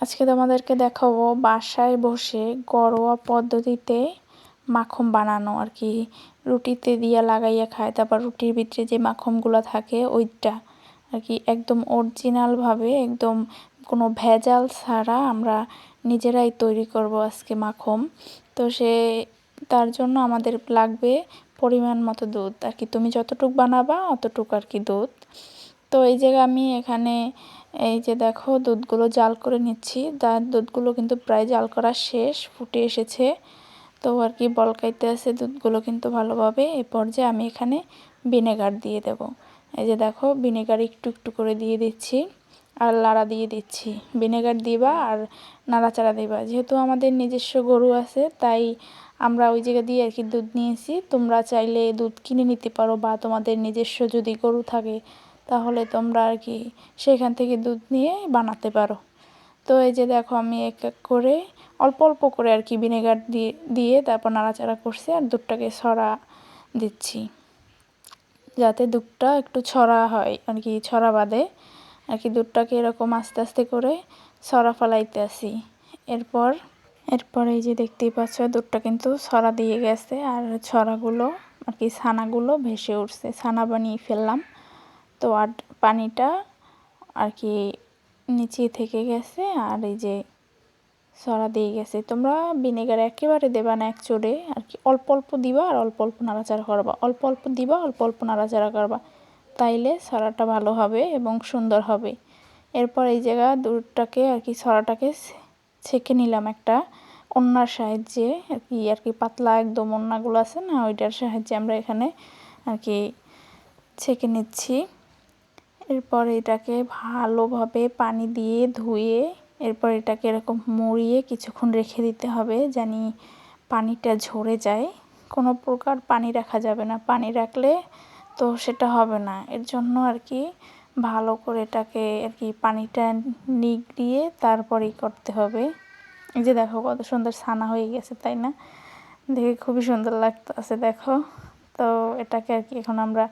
আজকে তোমাদেরকে দেখাবো বাসায় বসে ঘরোয়া পদ্ধতিতে মাখন বানানো আর কি। রুটিতে দিয়া লাগাইয়া খায়, তারপর রুটির ভিতরে যে মাখনগুলো থাকে ওইটা আর কি একদম অরিজিনালভাবে, একদম কোনো ভেজাল ছাড়া আমরা নিজেরাই তৈরি করব আজকে মাখন। তো তার জন্য আমাদের লাগবে পরিমাণ মতো দুধ আর কি। তুমি যতটুক বানাবা অতটুক আর কি দুধ। তো এই জায়গায় আমি এখানে এই যে দেখো দুধগুলো জাল করে নিচ্ছি। দুধগুলো কিন্তু প্রায় জাল করা শেষ, ফুটে এসেছে। তো আর কি বলকাইতে আছে দুধগুলো কিন্তু ভালোভাবে। এ পর্যায়ে আমি এখানে ভিনেগার দিয়ে দেব। এই যে দেখো ভিনেগার একটু একটু করে দিয়ে দিচ্ছি আর লাড়া দিয়ে দিচ্ছি। ভিনেগার দিবা আর নাড়াচাড়া দিবা। যেহেতু আমাদের নিজস্ব গরু আছে তাই আমরা ওই জায়গা দিয়ে আর কি দুধ নিয়েছি। তোমরা চাইলে দুধ কিনে নিতে পারো, বা তোমাদের নিজস্ব যদি গরু থাকে তাহলে তোমরা আর কি সেখান থেকে দুধ নিয়ে বানাতে পারো। তো এই যে দেখো আমি এক এক করে অল্প অল্প করে আর কি ভিনেগার দিয়ে তারপর নাড়াচাড়া করছি আর দুধটাকে ছড়া দিচ্ছি, যাতে দুধটা একটু ছড়া হয় আর কি, ছড়া বাঁধে আর কি। দুধটাকে এরকম আস্তে আস্তে করে ছড়া ফেলাইতে আসি। এরপর এই যে দেখতেই পাচ্ছ দুধটা কিন্তু ছড়া দিয়ে গেছে আর ছড়াগুলো আর কি ছানাগুলো ভেসে উঠছে, ছানা বানিয়ে ফেললাম। তো আর পানিটা আর কি নিচে থেকে গেছে আর এই যে ছড়া দিয়ে গেছে। তোমরা ভিনেগার একেবারে দেবা না এক চোটে আর কি, অল্প অল্প দিবা আর অল্প অল্প নাড়াচাড়া করবা, অল্প অল্প দিবা অল্প অল্প নাড়াচাড়া করবা, তাইলে ছড়াটা ভালো হবে এবং সুন্দর হবে। এরপর এই জায়গা দুধটাকে আর কি ছড়াটাকে ছেঁকে নিলাম একটা ওন্নার সাহায্যে আর কি পাতলা একদম ওন্নাগুলো আছে না, ওইটার সাহায্যে আমরা এখানে আর কি ছেঁকে নিচ্ছি। এরপর এটাকে ভালোভাবে পানি দিয়ে ধুয়ে এরপর এটাকে এরকম মুড়িয়ে কিছুক্ষণ রেখে দিতে হবে, জানি পানিটা ঝরে যায়। কোনো প্রকার পানি রাখা যাবে না, পানি রাখলে তো সেটা হবে না। এর জন্য আর কি ভালো করে এটাকে আর কি পানিটা নিগড়িয়ে তারপরেই করতে হবে। এই যে দেখো কত সুন্দর ছানা হয়ে গেছে, তাই না? দেখে খুবই সুন্দর লাগতেছে দেখো। তো এটাকে আর কি এখন আমরা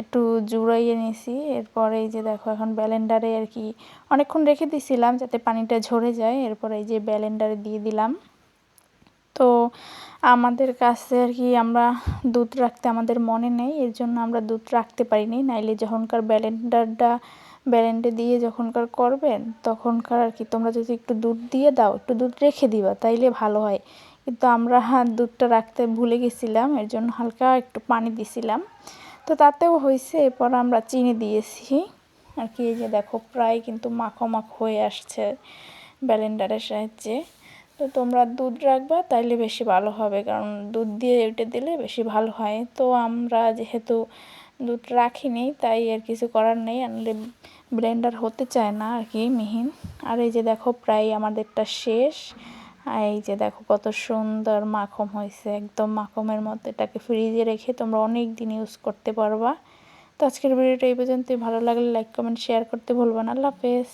একটু জুড়াইয়ে নিয়েছি। এরপরে এই যে দেখো এখন ব্লেন্ডারে আর কি অনেকক্ষণ রেখে দিয়েছিলাম যাতে পানিটা ঝরে যায়। এরপরে এই যে ব্লেন্ডারে দিয়ে দিলাম। তো আমাদের কাছে আর কি আমরা দুধ রাখতে আমাদের মনে নেই, এর জন্য আমরা দুধ রাখতে পারিনি। নাইলে যখনকার ব্লেন্ডে দিয়ে যখনকার করবেন তখনকার আর কি তোমরা যদি একটু দুধ দিয়ে দাও, একটু দুধ রেখে দিবা, তাইলে ভালো হয়। কিন্তু আমরা দুধটা রাখতে ভুলে গেছিলাম, এর জন্য হালকা একটু পানি দিছিলাম। তো তাতেও হয়েছে। এরপর আমরা চিনি দিয়েছি আর কি। এই যে দেখো প্রায় কিন্তু মাখো মাখো হয়ে আসছে ব্লেন্ডারের সাহায্যে। তো তোমরা দুধ রাখবা তাইলে বেশি ভালো হবে, কারণ দুধ দিয়ে ওইটা দিলে বেশি ভালো হয়। তো আমরা যেহেতু দুধ রাখিনি তাই আর কিছু করার নেই, আনলে ব্লেন্ডার হতে চায় না আর কি মিহিন। আর এই যে দেখো প্রায় আমাদেরটা শেষ। আর এই যে দেখো কত সুন্দর মাখন হয়েছে, একদম মাখনের মতো। এটাকে ফ্রিজে রেখে তোমরা অনেক দিন ইউজ করতে পারবা। তো আজকের ভিডিওটা এই পর্যন্তই। ভালো লাগলে লাইক কমেন্ট শেয়ার করতে ভুলবা না। আল্লাহ হাফেজ।